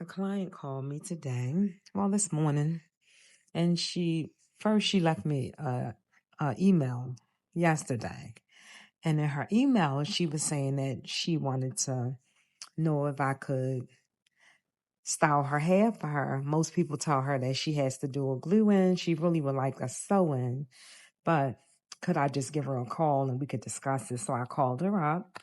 A client called me today, well, this morning, and she left me a email yesterday. And in her email, she was saying that she wanted to know if I could style her hair for her. Most people tell her that she has to do a glue in. She really would like a sew in, but could I just give her a call and we could discuss it? So I called her up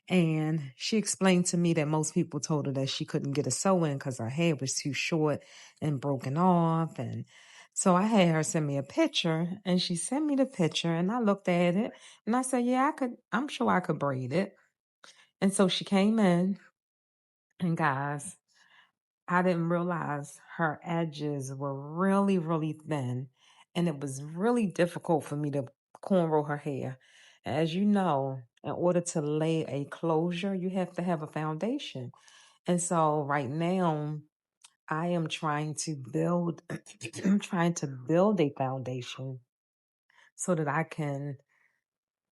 and she explained to me that most people told her that she couldn't get a sew in because her hair was too short and broken off. And so I had her send me a picture and she sent me the picture and I looked at it and I said, yeah, I'm sure I could braid it. And so she came in and guys, I didn't realize her edges were really, really thin, and it was really difficult for me to cornrow her hair. As you know, in order to lay a closure, you have to have a foundation. And so right now, I am trying to build I'm trying to build a foundation so that I can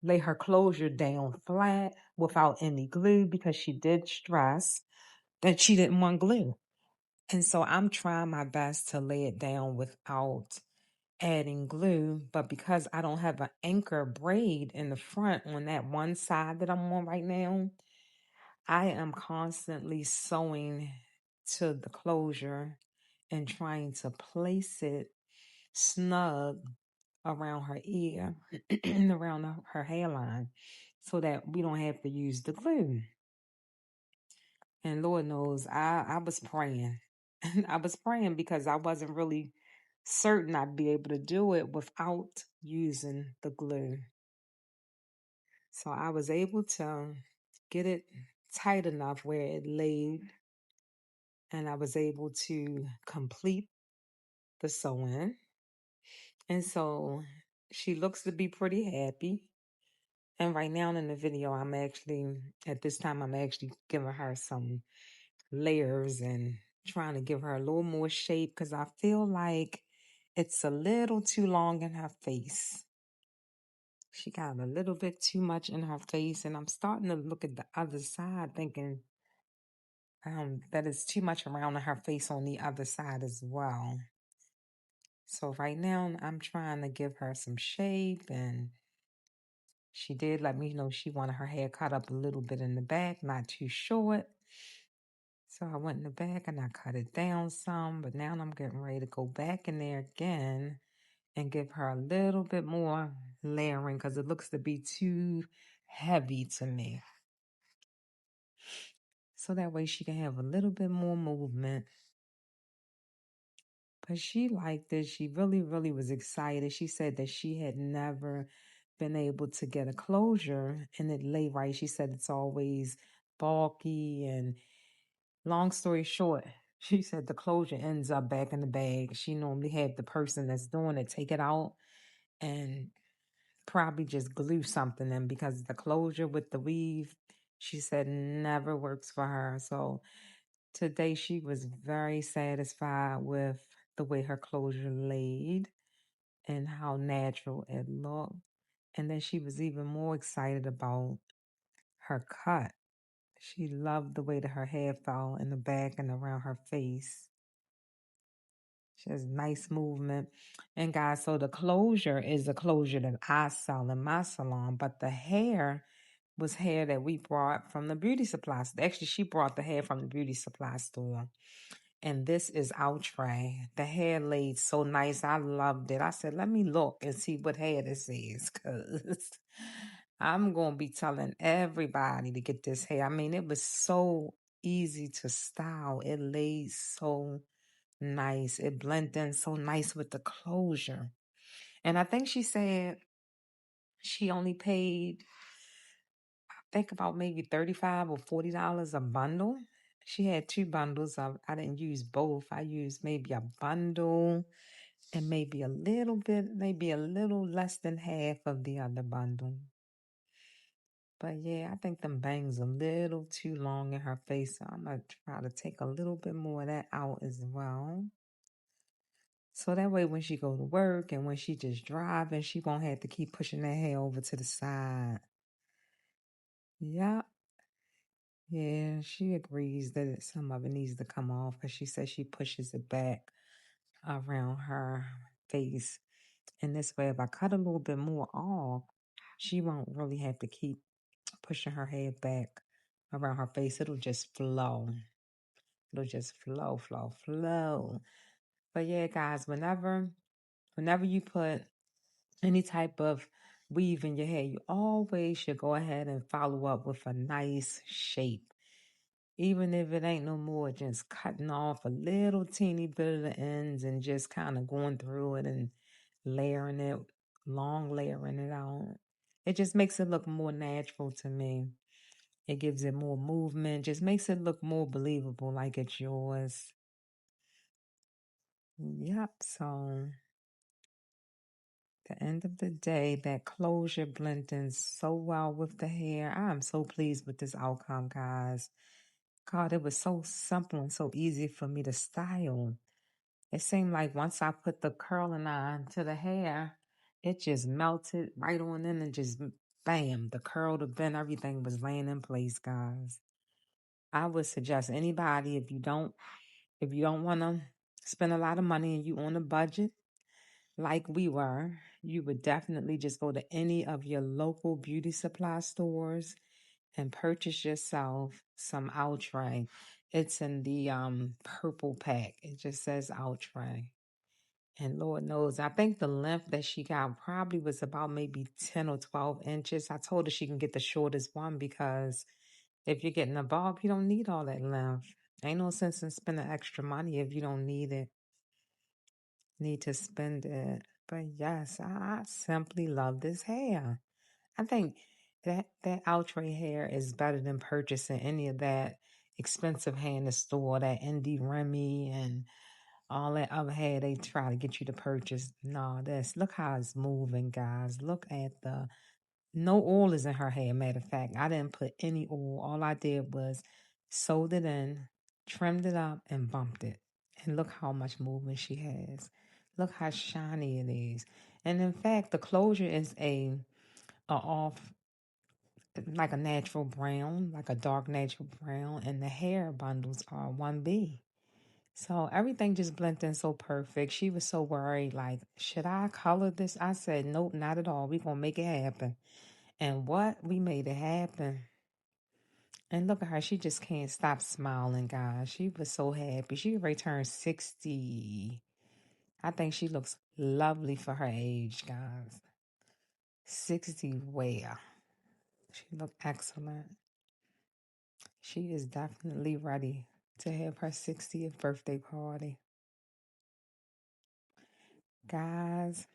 lay her closure down flat without any glue because she did stress that she didn't want glue. And so I'm trying my best to lay it down without adding glue. But because I don't have an anchor braid in the front on that one side that I'm on right now, I am constantly sewing to the closure and trying to place it snug around her ear and around her hairline so that we don't have to use the glue. And Lord knows, I was praying. I was praying because I wasn't really certain I'd be able to do it without using the glue. So I was able to get it tight enough where it laid, and I was able to complete the sewing. And so she looks to be pretty happy. And right now in the video, at this time, I'm actually giving her some layers and trying to give her a little more shape because I feel like it's a little too long in her face. She got a little bit too much in her face, and I'm starting to look at the other side thinking that it's too much around her face on the other side as well. So right now I'm trying to give her some shape, and she did let me know she wanted her hair cut up a little bit in the back, not too short. So I went in the back and I cut it down some, but now I'm getting ready to go back in there again and give her a little bit more layering because it looks to be too heavy to me. So that way she can have a little bit more movement. But she liked it. She really, really was excited. She said that she had never been able to get a closure and it lay right. She said it's always bulky, and long story short, she said the closure ends up back in the bag. She normally had the person that's doing it take it out and probably just glue something in because the closure with the weave, she said, never works for her. So today she was very satisfied with the way her closure laid and how natural it looked. And then she was even more excited about her cut. She loved the way that her hair fell in the back and around her face. She has nice movement. And guys, so the closure is the closure that I sell in my salon, but the hair was hair that we brought from the beauty supply store. Actually, she brought the hair from the beauty supply store. And this is our tray. The hair laid so nice. I loved it. I said, let me look and see what hair this is because I'm going to be telling everybody to get this hair. I mean, it was so easy to style. It laid so nice. It blended in so nice with the closure. And I think she said she only paid, I think about maybe $35 or $40 a bundle. She had two bundles. I didn't use both. I used maybe a bundle and maybe a little bit, maybe a little less than half of the other bundle. But yeah, I think them bangs a little too long in her face. So I'm going to try to take a little bit more of that out as well. So that way when she go to work and when she just driving, she won't have to keep pushing that hair over to the side. Yeah. Yeah, she agrees that some of it needs to come off because she says she pushes it back around her face. And this way, if I cut a little bit more off, she won't really have to keep pushing her head back around her face. It'll just flow. It'll just flow, flow, flow. But yeah, guys, whenever you put any type of weave in your hair, you always should go ahead and follow up with a nice shape. Even if it ain't no more, just cutting off a little teeny bit of the ends and just kind of going through it and layering it, long layering it out. It just makes it look more natural to me. It gives it more movement, just makes it look more believable, like it's yours. Yep, so the end of the day, that closure blends so well with the hair. I am so pleased with this outcome, guys. God, it was so simple and so easy for me to style. It seemed like once I put the curling on to the hair, it just melted right on in and just bam, the curl, the bend, everything was laying in place, guys. I would suggest anybody if you don't want to spend a lot of money and you on a budget like we were, you would definitely just go to any of your local beauty supply stores and purchase yourself some Outre. It's in the purple pack. It just says Outre. And Lord knows, I think the length that she got probably was about maybe 10 or 12 inches. I told her she can get the shortest one because if you're getting a bob, you don't need all that length. Ain't no sense in spending extra money if you don't need it, need to spend it. But yes, I simply love this hair. I think that outre hair is better than purchasing any of that expensive hair in the store, that Indie Remy and all that other hair they try to get you to purchase. No, look how it's moving, guys. Look at no oil is in her hair. Matter of fact, I didn't put any oil. All I did was sewed it in, trimmed it up, and bumped it. And look how much movement she has. Look how shiny it is. And in fact, the closure is a off, like a natural brown, like a dark natural brown, and the hair bundles are 1B. So everything just blended in so perfect. She was so worried, like, should I color this? I said, nope, not at all. We're gonna make it happen. And what? We made it happen. And look at her. She just can't stop smiling, guys. She was so happy. She already turned 60. I think she looks lovely for her age, guys. 60 where? She looked excellent. She is definitely ready to have her 60th birthday party. Guys,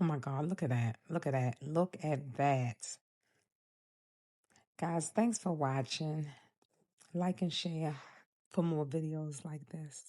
oh my God, look at that. Look at that. Look at that. Guys, thanks for watching. Like and share for more videos like this.